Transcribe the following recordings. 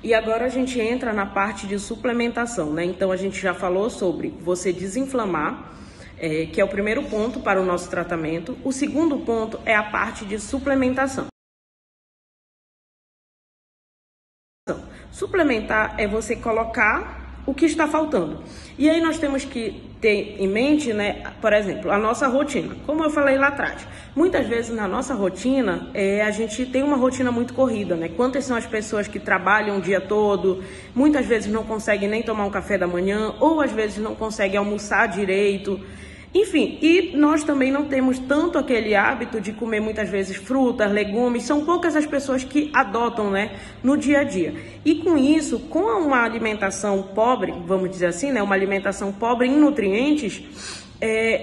E agora a gente entra na parte de suplementação, né? Então a gente já falou sobre você desinflamar, que é o primeiro ponto para o nosso tratamento. O segundo ponto é a parte de suplementação. Suplementar é você colocar o que está faltando. E aí nós temos que ter em mente, né, por exemplo, a nossa rotina. Como eu falei lá atrás, muitas vezes na nossa rotina, a gente tem uma rotina muito corrida, né? Quantas são as pessoas que trabalham o dia todo, muitas vezes não conseguem nem tomar um café da manhã, ou às vezes não conseguem almoçar direito. Enfim, e nós também não temos tanto aquele hábito de comer muitas vezes frutas, legumes, são poucas as pessoas que adotam, né, no dia a dia. E com isso, com uma alimentação pobre, vamos dizer assim, né, uma alimentação pobre em nutrientes,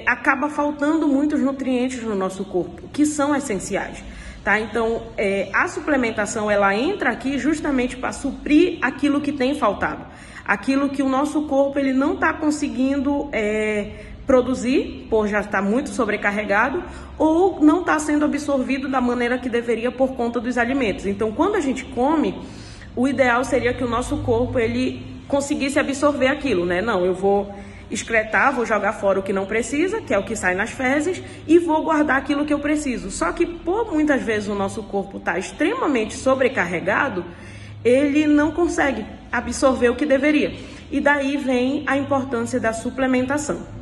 acaba faltando muitos nutrientes no nosso corpo, que são essenciais. Tá? Então, a suplementação, ela entra aqui justamente para suprir aquilo que tem faltado, aquilo que o nosso corpo ele não está conseguindo produzir, por já estar muito sobrecarregado, ou não está sendo absorvido da maneira que deveria por conta dos alimentos. Então, quando a gente come, o ideal seria que o nosso corpo ele conseguisse absorver aquilo, né? Não, eu vou excretar, vou jogar fora o que não precisa, que é o que sai nas fezes, e vou guardar aquilo que eu preciso. Só que, por muitas vezes o nosso corpo está extremamente sobrecarregado, ele não consegue absorver o que deveria. E daí vem a importância da suplementação.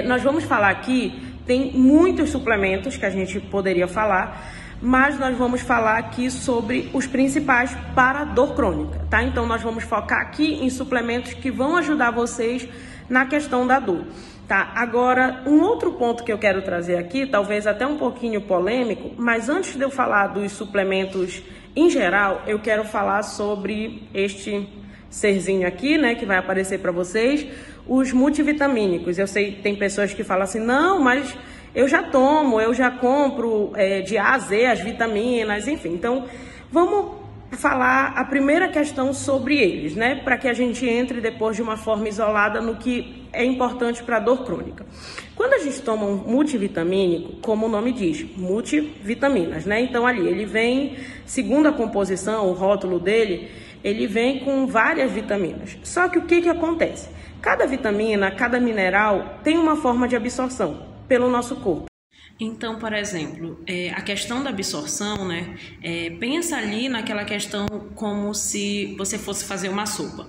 Nós vamos falar aqui, tem muitos suplementos que a gente poderia falar, mas nós vamos falar aqui sobre os principais para a dor crônica, tá? Então nós vamos focar aqui em suplementos que vão ajudar vocês na questão da dor, tá? Agora, um outro ponto que eu quero trazer aqui, talvez até um pouquinho polêmico, mas antes de eu falar dos suplementos em geral, eu quero falar sobre este serzinho aqui, né, que vai aparecer para vocês, os multivitamínicos. Eu sei que tem pessoas que falam assim, não, mas eu já tomo, eu já compro de A a Z as vitaminas, enfim. Então, vamos falar a primeira questão sobre eles, né, para que a gente entre depois de uma forma isolada no que é importante para a dor crônica. Quando a gente toma um multivitamínico, como o nome diz, multivitaminas, né, então ali ele vem, segundo a composição, o rótulo dele, ele vem com várias vitaminas. Só que o que acontece? Cada vitamina, cada mineral tem uma forma de absorção pelo nosso corpo. Então, por exemplo, a questão da absorção, né? Pensa ali naquela questão como se você fosse fazer uma sopa.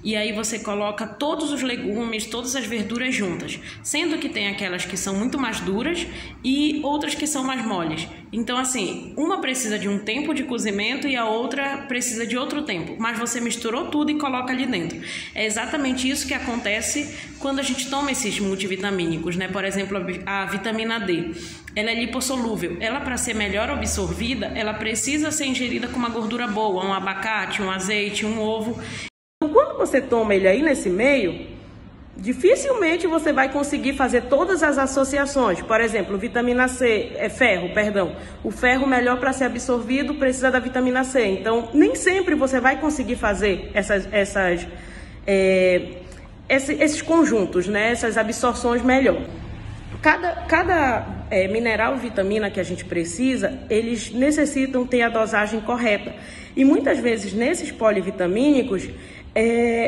E aí você coloca todos os legumes, todas as verduras juntas, sendo que tem aquelas que são muito mais duras e outras que são mais moles. Então, assim, uma precisa de um tempo de cozimento e a outra precisa de outro tempo, mas você misturou tudo e coloca ali dentro. É exatamente isso que acontece quando a gente toma esses multivitamínicos, né? Por exemplo, a vitamina D. Ela é lipossolúvel. Ela, para ser melhor absorvida, ela precisa ser ingerida com uma gordura boa, um abacate, um azeite, um ovo. Então, quando você toma ele aí nesse meio, dificilmente você vai conseguir fazer todas as associações. Por exemplo, vitamina C, ferro, perdão. O ferro melhor para ser absorvido precisa da vitamina C. Então, nem sempre você vai conseguir fazer esses conjuntos, né? Essas absorções melhor. Cada mineral e vitamina que a gente precisa, eles necessitam ter a dosagem correta. E muitas vezes nesses polivitamínicos,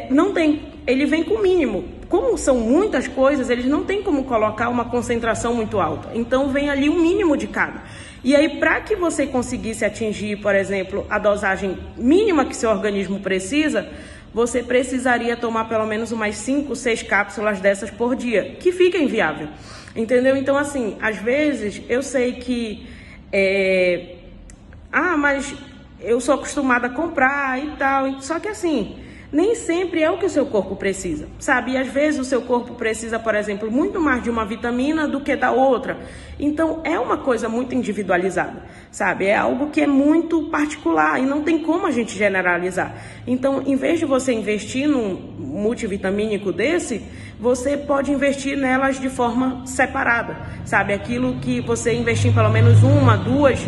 não tem, ele vem com o mínimo. Como são muitas coisas, eles não tem como colocar uma concentração muito alta. Então vem ali o mínimo de cada. E aí, para que você conseguisse atingir, por exemplo, a dosagem mínima que seu organismo precisa, você precisaria tomar pelo menos umas 5, 6 cápsulas dessas por dia, que fica inviável. Entendeu? Então, assim, às vezes eu sei que mas eu sou acostumada a comprar e tal. Só que assim, nem sempre é o que o seu corpo precisa, sabe? E às vezes o seu corpo precisa, por exemplo, muito mais de uma vitamina do que da outra. Então, é uma coisa muito individualizada, sabe? É algo que é muito particular e não tem como a gente generalizar. Então, em vez de você investir num multivitamínico desse, você pode investir nelas de forma separada, sabe? Aquilo que você investir em pelo menos uma, duas,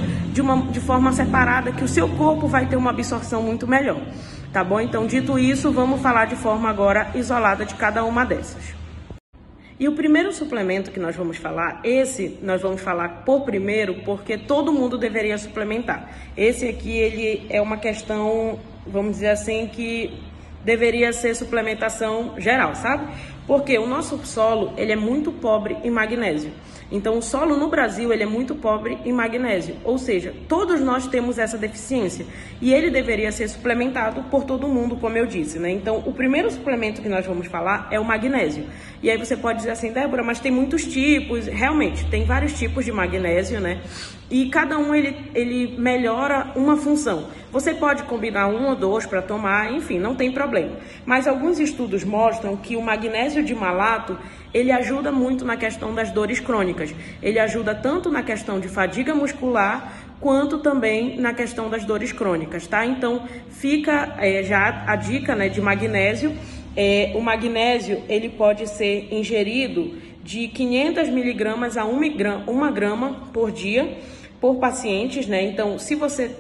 de forma separada, que o seu corpo vai ter uma absorção muito melhor. Tá bom? Então, dito isso, vamos falar de forma agora isolada de cada uma dessas. E o primeiro suplemento que nós vamos falar, esse nós vamos falar por primeiro, porque todo mundo deveria suplementar. Esse aqui, ele é uma questão, vamos dizer assim, que deveria ser suplementação geral, sabe? Porque o nosso solo, ele é muito pobre em magnésio. Então, o solo no Brasil, ele é muito pobre em magnésio. Ou seja, todos nós temos essa deficiência. E ele deveria ser suplementado por todo mundo, como eu disse, né? Então, o primeiro suplemento que nós vamos falar é o magnésio. E aí você pode dizer assim, Débora, mas tem muitos tipos. Realmente, tem vários tipos de magnésio, né? E cada um, ele melhora uma função. Você pode combinar um ou dois para tomar, enfim, não tem problema. Mas alguns estudos mostram que o magnésio de malato, ele ajuda muito na questão das dores crônicas. Ele ajuda tanto na questão de fadiga muscular, quanto também na questão das dores crônicas, tá? Então, fica já a dica, né, de magnésio. O magnésio, ele pode ser ingerido de 500 miligramas a 1 grama por dia por pacientes, né? Então, se você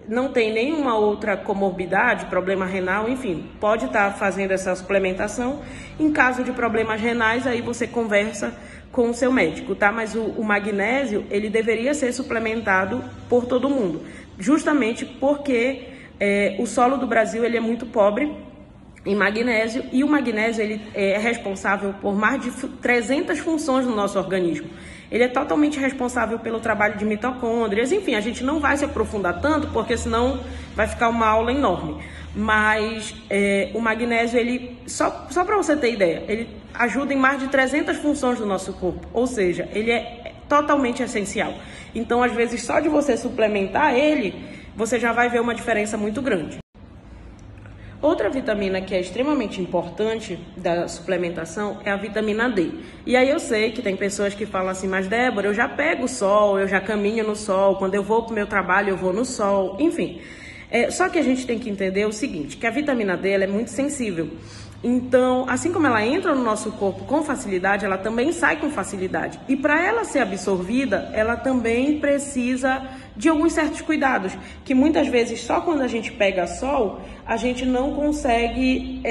não tem nenhuma outra comorbidade, problema renal, enfim, pode estar fazendo essa suplementação. Em caso de problemas renais, aí você conversa com o seu médico, tá? Mas o magnésio, ele deveria ser suplementado por todo mundo, justamente porque o solo do Brasil, ele é muito pobre em magnésio, e o magnésio, ele é responsável por mais de 300 funções no nosso organismo. Ele é totalmente responsável pelo trabalho de mitocôndrias, enfim, a gente não vai se aprofundar tanto, porque senão vai ficar uma aula enorme. Mas o magnésio, ele, só para você ter ideia, ele ajuda em mais de 300 funções do nosso corpo, ou seja, ele é totalmente essencial. Então, às vezes, só de você suplementar ele, você já vai ver uma diferença muito grande. Outra vitamina que é extremamente importante da suplementação é a vitamina D. E aí eu sei que tem pessoas que falam assim, mas Débora, eu já pego o sol, eu já caminho no sol, quando eu vou para o meu trabalho eu vou no sol, enfim. Só que a gente tem que entender o seguinte, que a vitamina D ela é muito sensível. Então, assim como ela entra no nosso corpo com facilidade, ela também sai com facilidade. E para ela ser absorvida, ela também precisa de alguns certos cuidados, que muitas vezes só quando a gente pega sol, a gente não consegue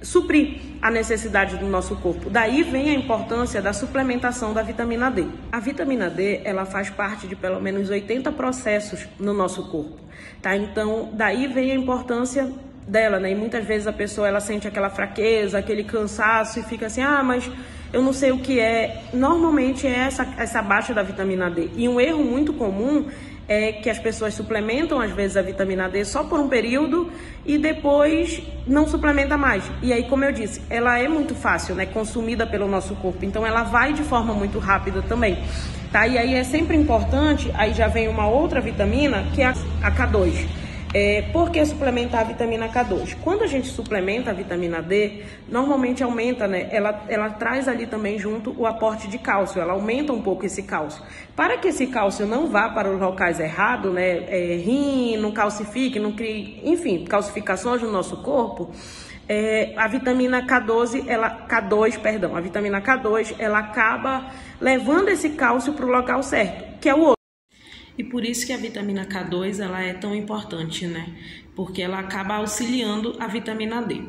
suprir a necessidade do nosso corpo. Daí vem a importância da suplementação da vitamina D. A vitamina D, ela faz parte de pelo menos 80 processos no nosso corpo, tá? Então, daí vem a importância dela, né? E muitas vezes a pessoa, ela sente aquela fraqueza, aquele cansaço e fica assim, mas eu não sei o que é. Normalmente é essa baixa da vitamina D. E um erro muito comum é que as pessoas suplementam às vezes a vitamina D só por um período e depois não suplementa mais. E aí, como eu disse, ela é muito fácil, né, consumida pelo nosso corpo, então ela vai de forma muito rápida também, tá? E aí é sempre importante, aí já vem uma outra vitamina, que é a K2. Por que suplementar a vitamina K2? Quando a gente suplementa a vitamina D, normalmente aumenta, né? Ela traz ali também junto o aporte de cálcio, ela aumenta um pouco esse cálcio. Para que esse cálcio não vá para os locais errados, né? Rim, não calcifique, não crie, enfim, calcificações no nosso corpo, a vitamina K2, a vitamina K2, ela acaba levando esse cálcio para o local certo, que é o outro. E por isso que a vitamina K2 ela é tão importante, né? Porque ela acaba auxiliando a vitamina D.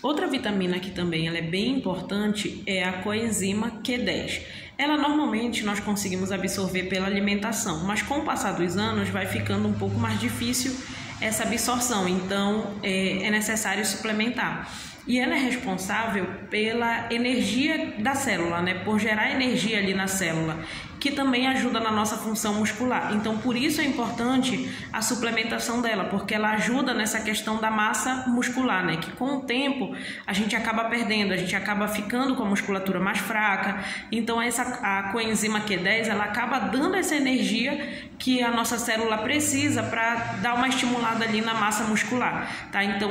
Outra vitamina que também ela é bem importante é a coenzima Q10. Ela normalmente nós conseguimos absorver pela alimentação, mas com o passar dos anos vai ficando um pouco mais difícil essa absorção, então é necessário suplementar. E ela é responsável pela energia da célula, né? Por gerar energia ali na célula, que também ajuda na nossa função muscular. Então, por isso é importante a suplementação dela, porque ela ajuda nessa questão da massa muscular, né? Que com o tempo a gente acaba perdendo, a gente acaba ficando com a musculatura mais fraca. Então, a coenzima Q10, ela acaba dando essa energia que a nossa célula precisa para dar uma estimulada ali na massa muscular, tá? Então,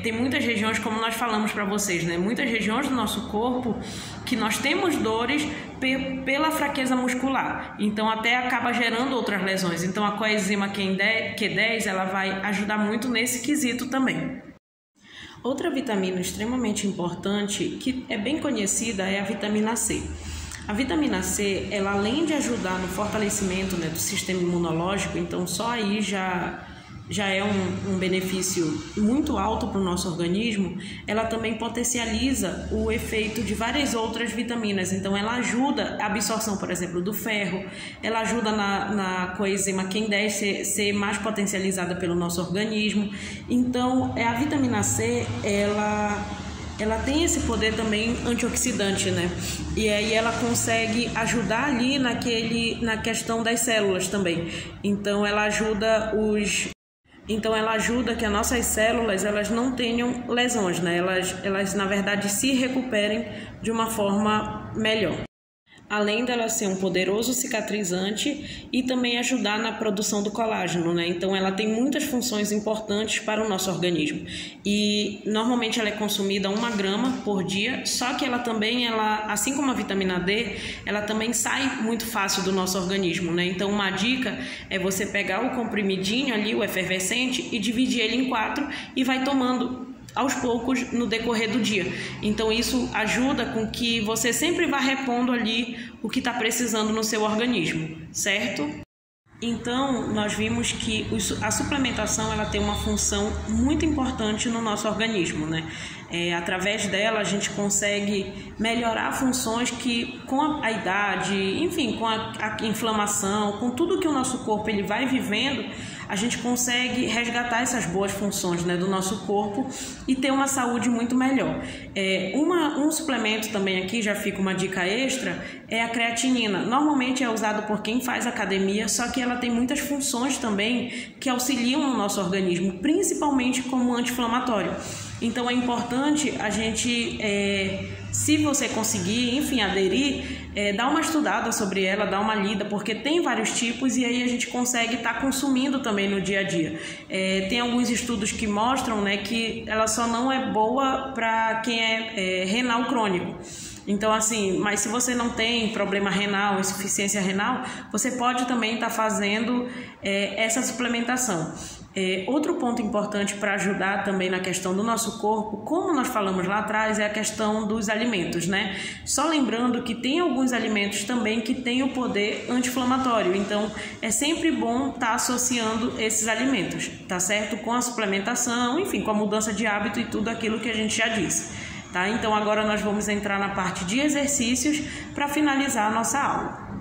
tem muitas regiões, como nós falamos para vocês, né? Muitas regiões do nosso corpo que nós temos dores pela fraqueza muscular, então até acaba gerando outras lesões. Então a coenzima Q10 ela vai ajudar muito nesse quesito também. Outra vitamina extremamente importante que é bem conhecida é a vitamina C. A vitamina C, ela além de ajudar no fortalecimento, né, do sistema imunológico, então só aí já já é um benefício muito alto para o nosso organismo, ela também potencializa o efeito de várias outras vitaminas. Então, ela ajuda a absorção, por exemplo, do ferro, ela ajuda na coenzima Q10 ser mais potencializada pelo nosso organismo. Então, a vitamina C, ela tem esse poder também antioxidante, né? E aí ela consegue ajudar ali na questão das células também. Então, ela ajuda que as nossas células elas não tenham lesões, né? Elas na verdade se recuperem de uma forma melhor. Além dela ser um poderoso cicatrizante e também ajudar na produção do colágeno, né? Então ela tem muitas funções importantes para o nosso organismo. E normalmente ela é consumida 1 grama por dia, só que ela também, assim como a vitamina D, ela também sai muito fácil do nosso organismo, né? Então uma dica é você pegar o comprimidinho ali, o efervescente, e dividir ele em 4 e vai tomando aos poucos no decorrer do dia. Então isso ajuda com que você sempre vá repondo ali o que está precisando no seu organismo, certo? Então nós vimos que a suplementação ela tem uma função muito importante no nosso organismo, né? Através dela a gente consegue melhorar funções que com a idade, enfim, com a inflamação, com tudo que o nosso corpo ele vai vivendo, a gente consegue resgatar essas boas funções, né, do nosso corpo e ter uma saúde muito melhor. Um suplemento também aqui, já fica uma dica extra, é a creatinina. Normalmente é usado por quem faz academia, só que ela tem muitas funções também que auxiliam no nosso organismo, principalmente como anti-inflamatório. Então é importante a gente, se você conseguir, enfim, aderir, dar uma estudada sobre ela, dar uma lida, porque tem vários tipos e aí a gente consegue estar consumindo também no dia a dia. Tem alguns estudos que mostram, né, que ela só não é boa para quem é renal crônico. Então, assim, mas se você não tem problema renal, insuficiência renal, você pode também estar fazendo essa suplementação. Outro ponto importante para ajudar também na questão do nosso corpo, como nós falamos lá atrás, é a questão dos alimentos, né? Só lembrando que tem alguns alimentos também que têm o poder anti-inflamatório, então é sempre bom estar associando esses alimentos, tá certo? Com a suplementação, enfim, com a mudança de hábito e tudo aquilo que a gente já disse, tá? Então agora nós vamos entrar na parte de exercícios para finalizar a nossa aula.